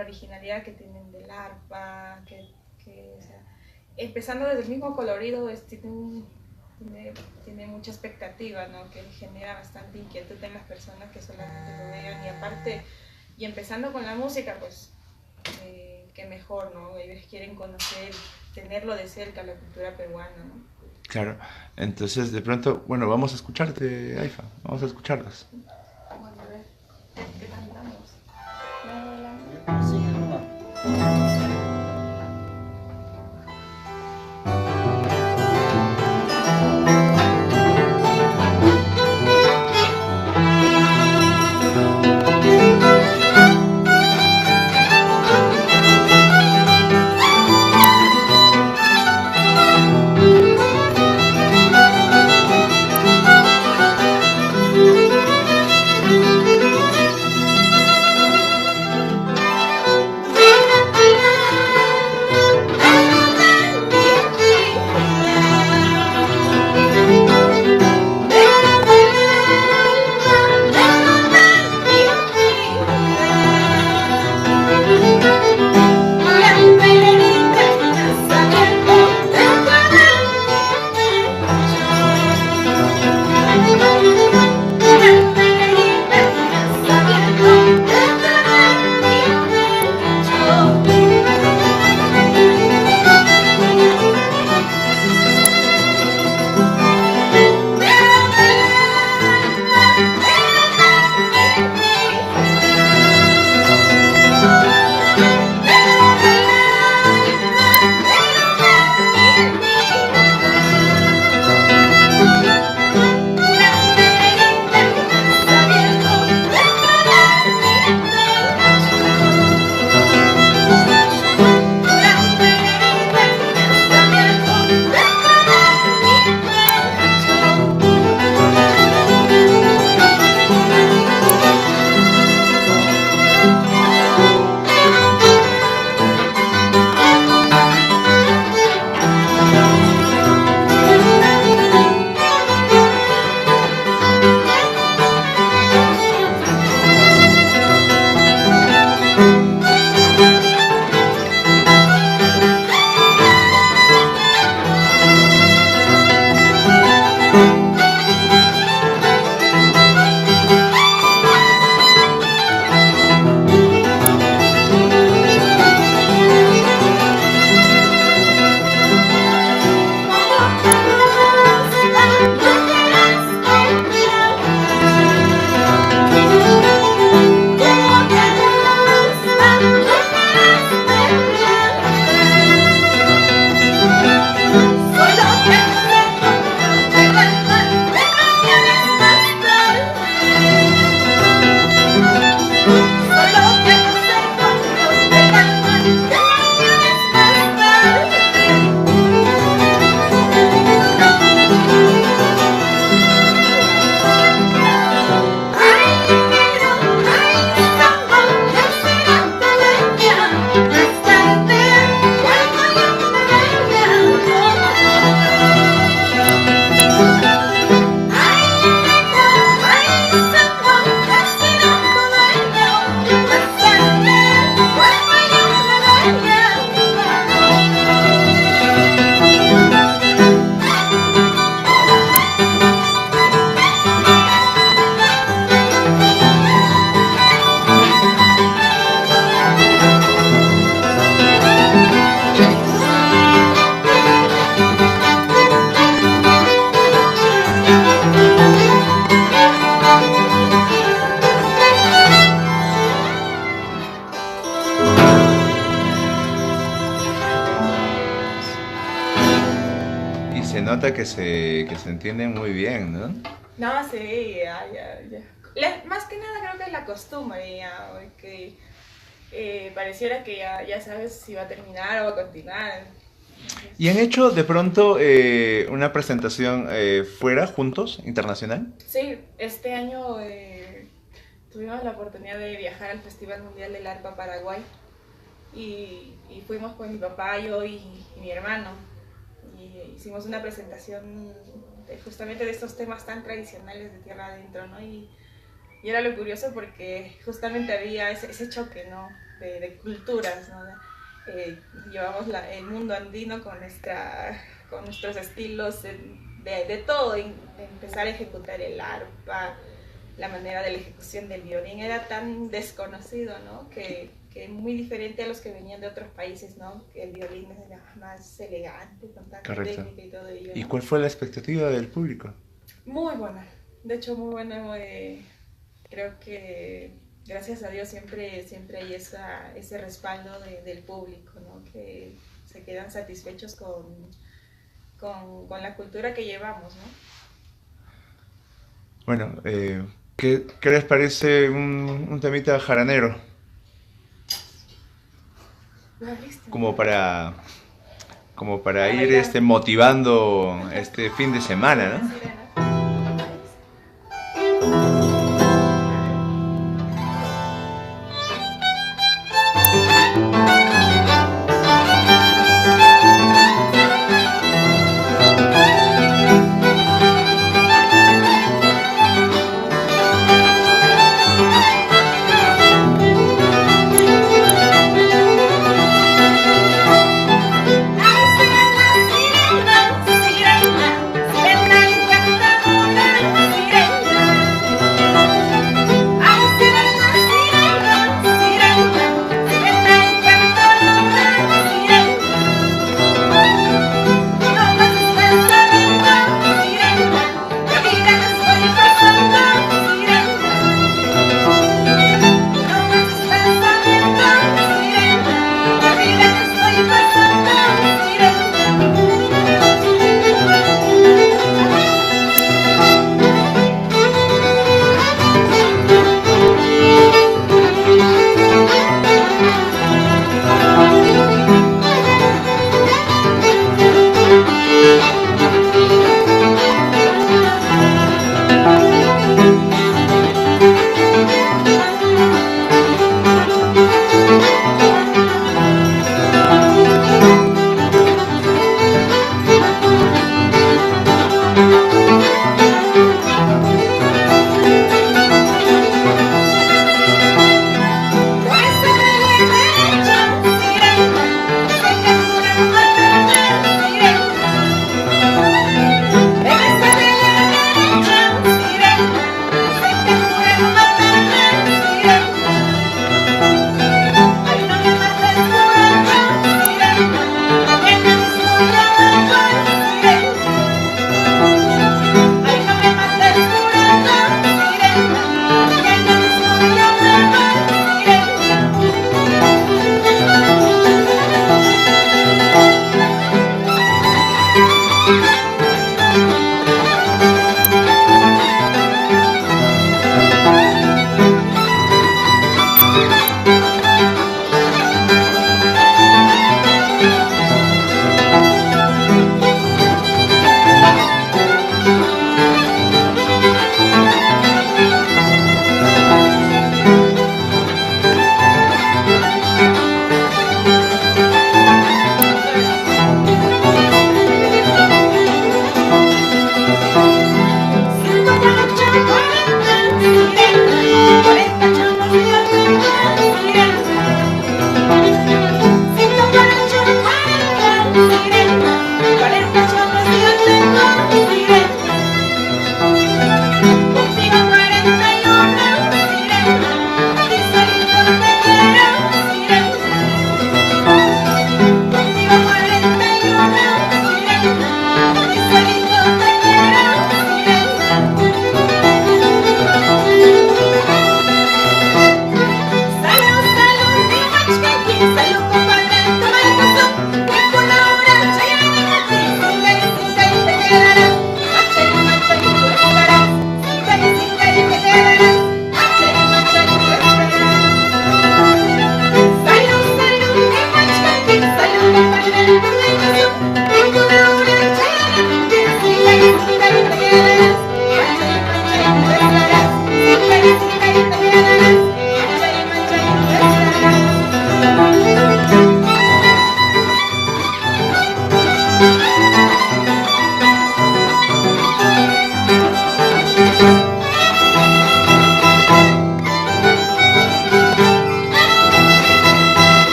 S2: originalidad que tienen del arpa, o sea, empezando desde el mismo colorido, tiene mucha expectativa, ¿no? Que genera bastante inquietud en las personas que solamente lo vean y aparte, y empezando con la música, pues, que mejor, ¿no? Ellos quieren conocer, tenerlo de cerca, la cultura peruana, ¿no?
S1: Claro, entonces de pronto, bueno, vamos a escucharte, Aifa, vamos a escucharlos.
S2: Bueno, a ver, ¿qué cantamos?
S3: Sí, no.
S1: nota que se entienden muy bien, ¿no?
S2: No, sí, ya. Más que nada creo que es la costumbre, ya, porque pareciera que ya sabes si va a terminar o va a continuar.
S1: ¿Y han hecho de pronto una presentación fuera, juntos, internacional?
S2: Sí, este año tuvimos la oportunidad de viajar al Festival Mundial del Arpa Paraguay y fuimos con mi papá, yo y mi hermano. Y hicimos una presentación justamente de estos temas tan tradicionales de tierra adentro, ¿no? Y era lo curioso porque justamente había ese choque, ¿no? De culturas, ¿no? Llevamos el mundo andino con nuestros estilos de todo, empezar a ejecutar el arpa, la manera de la ejecución del violín era tan desconocido, ¿no? Que muy diferente a los que venían de otros países, ¿no? Que el violín es más elegante, con tanta
S1: Correcto.
S2: técnica y todo ello, ¿no?
S1: ¿Y cuál fue la expectativa del público?
S2: Muy buena, de hecho muy buena. Creo que gracias a Dios siempre hay ese respaldo del público, ¿no? Que se quedan satisfechos con la cultura que llevamos, ¿no?
S1: Bueno, ¿qué les parece un temita jaranero? Como para ir motivando este fin de semana, ¿no?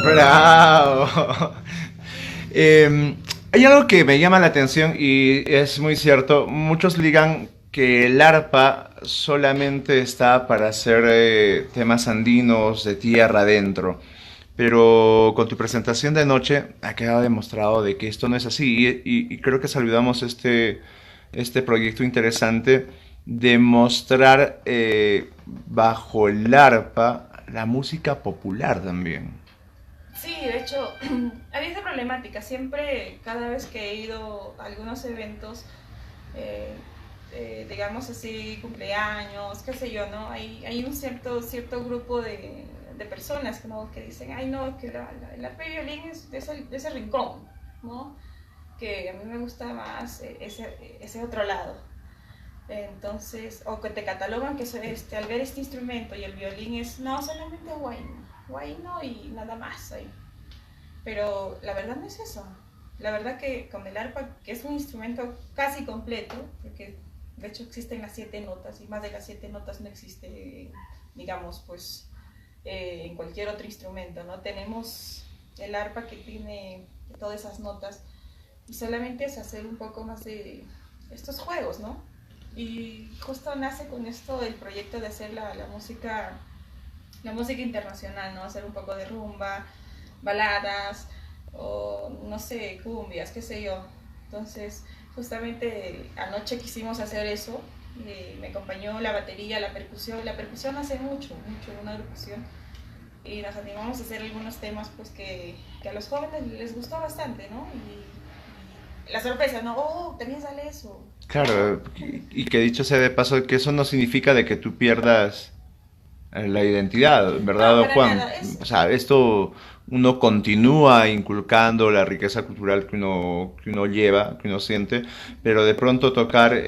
S1: ¡Bravo! Hay algo que me llama la atención y es muy cierto. Muchos ligan que el arpa solamente está para hacer temas andinos de tierra adentro. Pero con tu presentación de noche ha quedado demostrado de que esto no es así y creo que saludamos este proyecto interesante de mostrar bajo el arpa la música popular también.
S2: Sí, de hecho, había esa problemática. Siempre, cada vez que he ido a algunos eventos, eh, digamos así, cumpleaños, qué sé yo, ¿no? Hay un cierto grupo de personas, ¿no? Que dicen, ay, no, que el arpa y violín es de ese rincón, ¿no? Que a mí me gusta más ese otro lado. Entonces, o que te catalogan que al ver este instrumento y el violín es, no, solamente guayno y nada más ahí. Pero la verdad no es eso. La verdad que con el arpa, que es un instrumento casi completo, porque de hecho existen las 7 notas y más de las 7 notas no existe, digamos, pues en cualquier otro instrumento, ¿no? Tenemos el arpa que tiene todas esas notas y solamente es hacer un poco más de estos juegos, ¿no? Y justo nace con esto el proyecto de hacer la música internacional, ¿no? Hacer un poco de rumba, baladas, o no sé, cumbias, qué sé yo. Entonces, justamente anoche quisimos hacer eso, me acompañó la batería, la percusión hace mucho, una percusión, y nos animamos a hacer algunos temas pues que a los jóvenes les gustó bastante, ¿no? Y la sorpresa, ¿no? Oh, también sale eso.
S1: Claro, y que dicho sea de paso, que eso no significa de que tú pierdas la identidad, ¿verdad,
S2: No, para
S1: Juan?
S2: nada,
S1: O sea, esto uno continúa inculcando la riqueza cultural que uno lleva, que uno siente, pero de pronto tocar,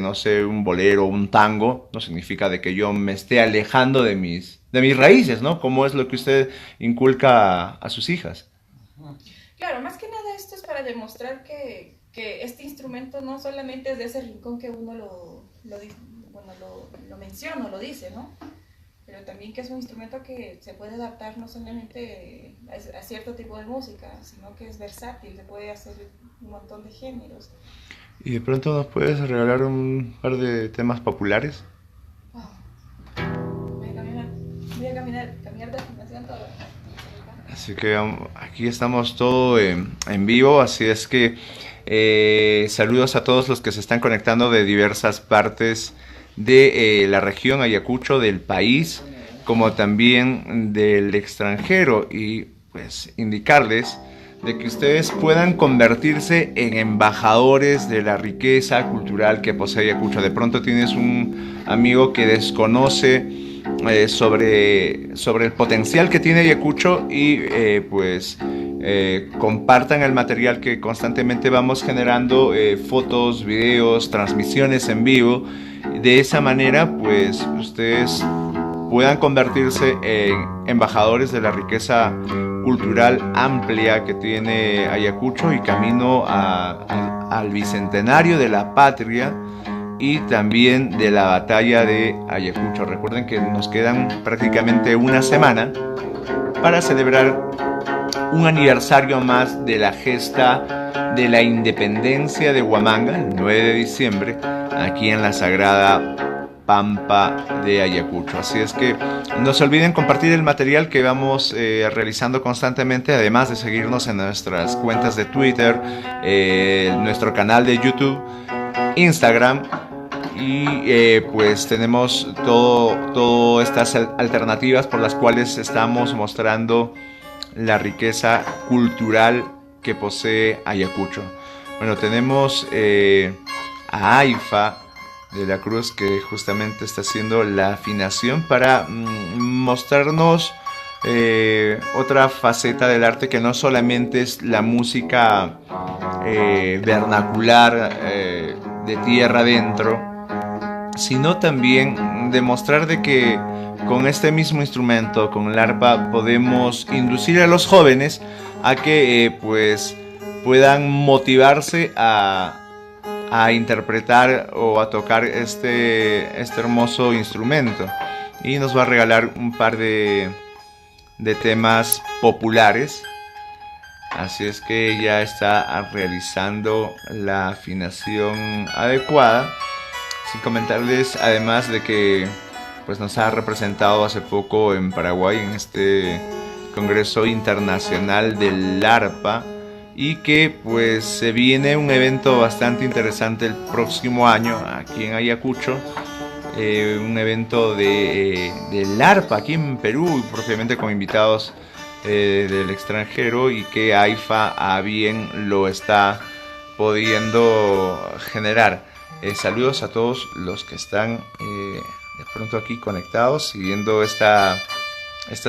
S1: no sé, un bolero, un tango, no significa de que yo me esté alejando de mis raíces, ¿no? Como es lo que usted inculca a sus hijas.
S2: Claro, más que nada esto es para demostrar que este instrumento no solamente es de ese rincón que uno lo menciona, lo dice, ¿no? Pero también que es un instrumento que se puede adaptar no solamente a cierto tipo de música, sino que es versátil, se puede hacer un montón de géneros.
S1: Y de pronto nos puedes regalar un par de temas populares.
S2: Oh, cambiar de afinación todo.
S1: Así que aquí estamos todo en vivo, así es que saludos a todos los que se están conectando de diversas partes de la región Ayacucho, del país, como también del extranjero, y pues indicarles de que ustedes puedan convertirse en embajadores de la riqueza cultural que posee Ayacucho. De pronto tienes un amigo que desconoce sobre el potencial que tiene Ayacucho y compartan el material que constantemente vamos generando, fotos, videos, transmisiones en vivo. De esa manera pues ustedes puedan convertirse en embajadores de la riqueza cultural amplia que tiene Ayacucho y camino al bicentenario de la patria y también de la batalla de Ayacucho. Recuerden que nos quedan prácticamente una semana para celebrar un aniversario más de la gesta de la independencia de Huamanga, el 9 de diciembre, aquí en la sagrada Pampa de Ayacucho. Así es que no se olviden compartir el material que vamos realizando constantemente, además de seguirnos en nuestras cuentas de Twitter, nuestro canal de YouTube, Instagram, y pues tenemos todas estas alternativas por las cuales estamos mostrando la riqueza cultural que posee Ayacucho. Bueno, tenemos a Aifa de la Cruz, que justamente está haciendo la afinación para mostrarnos otra faceta del arte, que no solamente es la música vernacular de tierra adentro, sino también demostrar de que con este mismo instrumento, con el arpa, podemos inducir a los jóvenes a que pues puedan motivarse a interpretar o a tocar este hermoso instrumento. Y nos va a regalar un par de temas populares. Así es que ya está realizando la afinación adecuada. Sin comentarles además de que pues nos ha representado hace poco en Paraguay en este Congreso Internacional del Arpa, y que pues se viene un evento bastante interesante el próximo año aquí en Ayacucho, un evento del arpa aquí en Perú, propiamente con invitados del extranjero, y que AIFA a bien lo está pudiendo generar. Saludos a todos los que están de pronto aquí conectados, siguiendo esta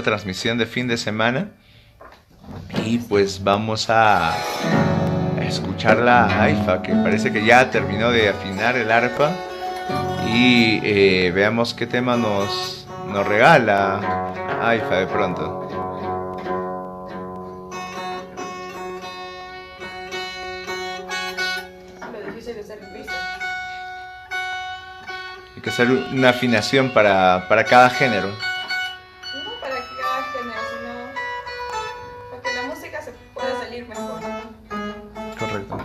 S1: transmisión de fin de semana. Y pues vamos a escuchar la AIFA, que parece que ya terminó de afinar el arpa, y veamos qué tema nos regala AIFA de pronto. Hay que hacer una afinación para cada género.
S2: No para cada género, sino para que la música se pueda salir mejor.
S1: Correcto.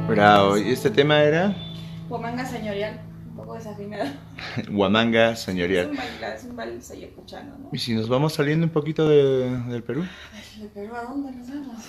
S1: Bravo. ¿Y este tema era?
S2: Huamanga señorial, un poco desafinado.
S1: Huamanga señorial.
S2: Es un baile sayacuchano, ¿no?
S1: ¿Y si nos vamos saliendo un poquito del Perú?
S2: ¿De Perú a dónde nos vamos?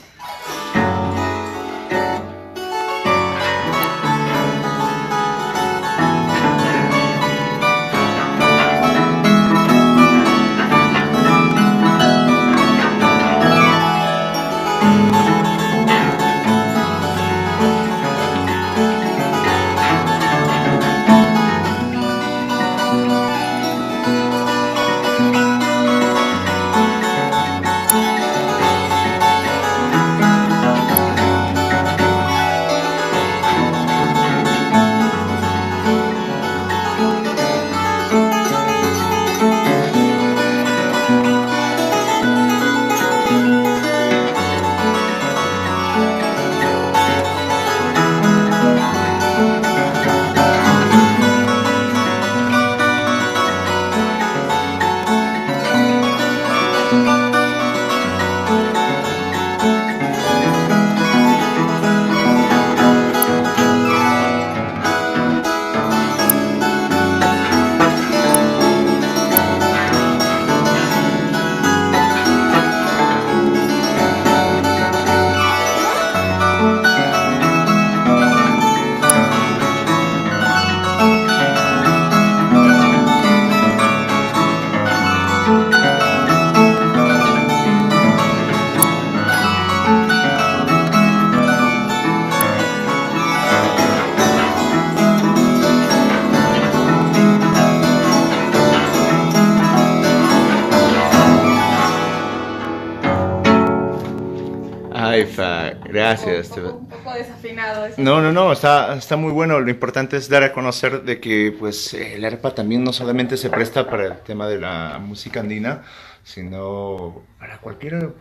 S1: AIFA, gracias.
S2: Un poco desafinado.
S1: No, está muy bueno. Lo importante es dar a conocer de que pues el arpa también no solamente se presta para el tema de la música andina, sino para cualquier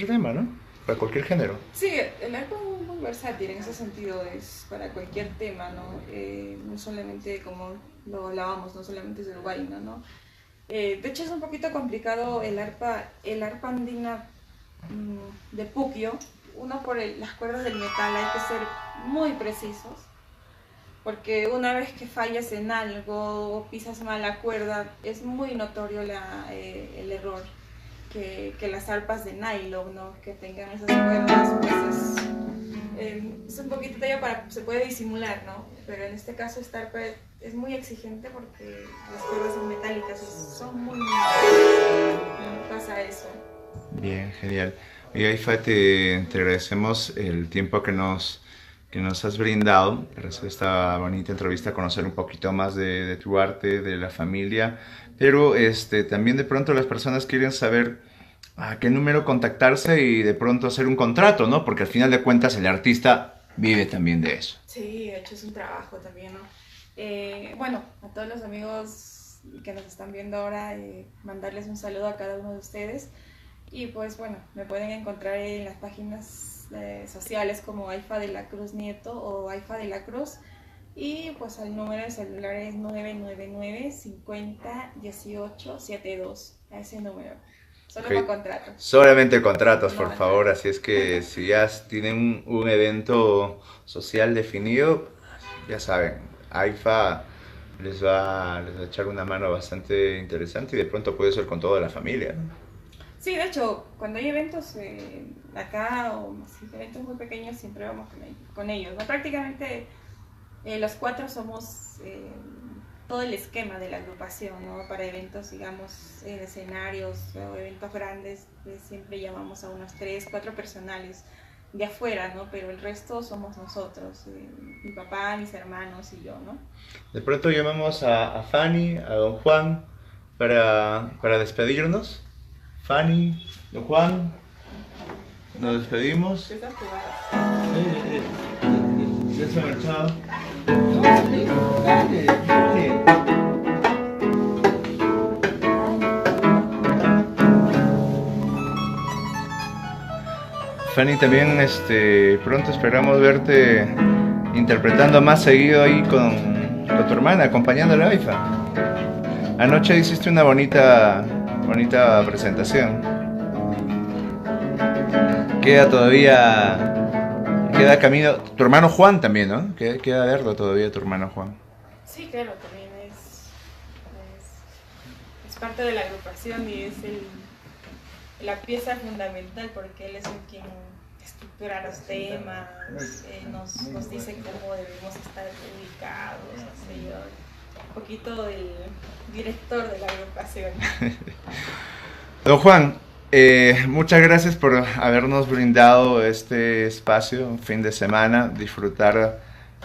S1: tema, ¿no? Para cualquier género.
S2: Sí, el arpa es muy versátil en ese sentido, es para cualquier tema, ¿no? No solamente como lo hablábamos, no solamente es uruguayo, ¿no? De hecho es un poquito complicado el arpa andina de Puquio. Uno por las cuerdas del metal hay que ser muy precisos, porque una vez que fallas en algo o pisas mal la cuerda, es muy notorio el error. Que las arpas de nylon, ¿no? Que tengan esas cuerdas, pues es un poquito se puede disimular, ¿no? Pero en este caso esta arpa es muy exigente porque las cuerdas son metálicas y son muy pasa eso.
S1: Bien, genial. Y AIFA, te agradecemos el tiempo que nos has brindado para hacer esta bonita entrevista, conocer un poquito más de tu arte, de la familia, pero también de pronto las personas quieren saber a qué número contactarse y de pronto hacer un contrato, ¿no? Porque al final de cuentas el artista vive también de eso.
S2: Sí, de hecho es un trabajo también, ¿no? Bueno, a todos los amigos que nos están viendo ahora, mandarles un saludo a cada uno de ustedes. Y pues bueno, me pueden encontrar en las páginas sociales como AIFA de la Cruz Nieto o AIFA de la Cruz. Y pues el número de celular es 999 50 18 72. A ese número. Solo
S1: Okay.
S2: con contratos.
S1: Solamente contratos, por favor. Así es que si ya tienen un evento social definido, ya saben, AIFA les va a echar una mano bastante interesante y de pronto puede ser con toda la familia, ¿no?
S2: Sí, de hecho, cuando hay eventos acá o eventos muy pequeños, siempre vamos con ellos, ¿no? Prácticamente los cuatro somos todo el esquema de la agrupación, ¿no? Para eventos, digamos, escenarios o eventos grandes, siempre llamamos a unos 3, 4 personales de afuera, ¿no? Pero el resto somos nosotros, mi papá, mis hermanos y yo, ¿no?
S1: De pronto llamamos a Fanny, a don Juan, para despedirnos. Fanny, don Juan, nos despedimos. Ya se ha marchado. Fanny, también pronto esperamos verte interpretando más seguido ahí con tu hermana, acompañándola a AIFA. Anoche hiciste una bonita presentación. Queda camino. Tu hermano Juan también, ¿no? Queda verlo todavía tu hermano Juan.
S2: Sí, claro, también es parte de la agrupación y es la pieza fundamental porque él es quien estructura los temas, nos dice cómo debemos estar ubicados, así, un poquito el director de la agrupación.
S1: Don Juan, muchas gracias por habernos brindado este espacio, un fin de semana, disfrutar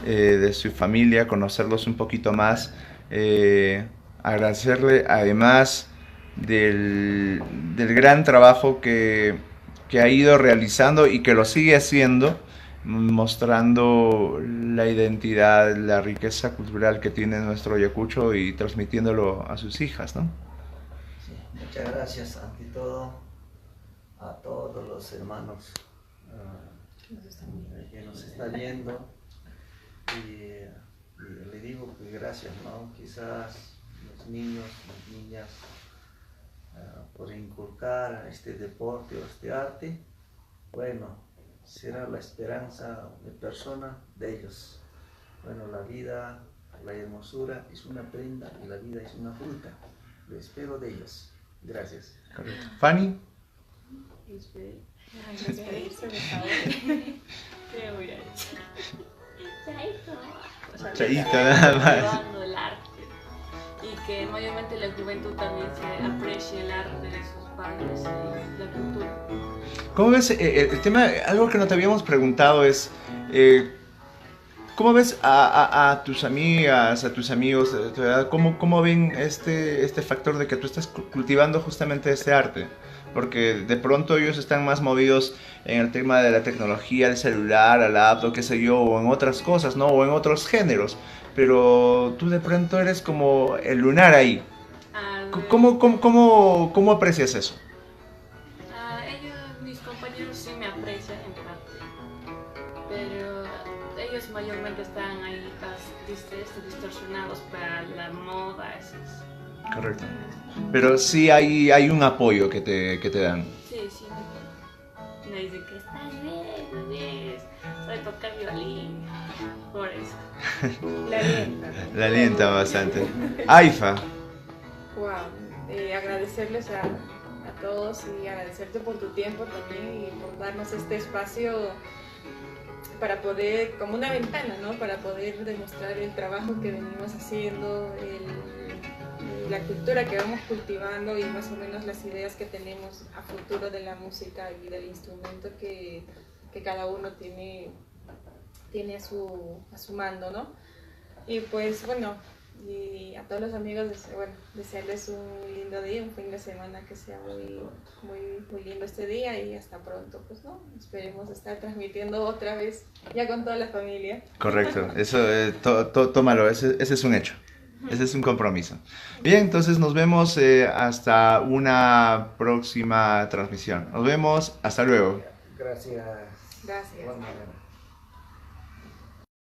S1: de su familia, conocerlos un poquito más, agradecerle además del gran trabajo que ha ido realizando y que lo sigue haciendo, mostrando la identidad, la riqueza cultural que tiene nuestro Ayacucho y transmitiéndolo a sus hijas, ¿no?
S3: Sí, muchas gracias ante todo a todos los hermanos que nos están viendo y le digo que gracias, ¿no? Quizás los niños, las niñas por inculcar este deporte o este arte, bueno, será la esperanza de persona de ellos. Bueno, la vida, la hermosura es una prenda y la vida es una fruta. Lo espero de ellos. Gracias.
S1: Correcto. Fanny.
S2: Despedirse, por favor. ¿Qué voy a decir?
S1: Chaito, nada más.
S4: Llevando el arte y que mayormente la juventud también se aprecie el arte de sus padres y la cultura.
S1: ¿Cómo ves el tema? Algo que no te habíamos preguntado es ¿cómo ves a tus amigas, a tus amigos de tu edad? ¿Cómo ven este factor de que tú estás cultivando justamente este arte? porque de pronto ellos están más movidos en el tema de la tecnología, el celular, la laptop, qué sé yo, o en otras cosas, ¿no? O en otros géneros, pero tú de pronto eres como el lunar ahí.
S4: Ah,
S1: ¿Cómo aprecias eso?
S4: ellos, mis compañeros sí me aprecian en parte, pero ellos mayormente están ahí distorsionados para la moda, eso es.
S1: Correcto. Pero sí hay un apoyo que te dan.
S4: Sí, sí, me dicen que estás bien, muy bien, sabe tocar violín, por eso.
S2: La alienta.
S1: La alienta bastante. Aifa,
S2: Wow. Agradecerles a todos y agradecerte por tu tiempo también y por darnos este espacio para poder, como una ventana, ¿no? Para poder demostrar el trabajo que venimos haciendo, la cultura que vamos cultivando y más o menos las ideas que tenemos a futuro de la música y del instrumento que cada uno tiene a su mando, ¿no? Y pues bueno, y a todos los amigos, desearles un lindo día, un fin de semana que sea muy lindo este día y hasta pronto, pues, ¿no? Esperemos estar transmitiendo otra vez, ya con toda la familia.
S1: correcto. Eso, tómalo, ese es un hecho. Ese es un compromiso. Bien, entonces nos vemos hasta una próxima transmisión. Nos vemos, hasta luego.
S3: Gracias.
S2: Gracias.
S3: Juan Mariano.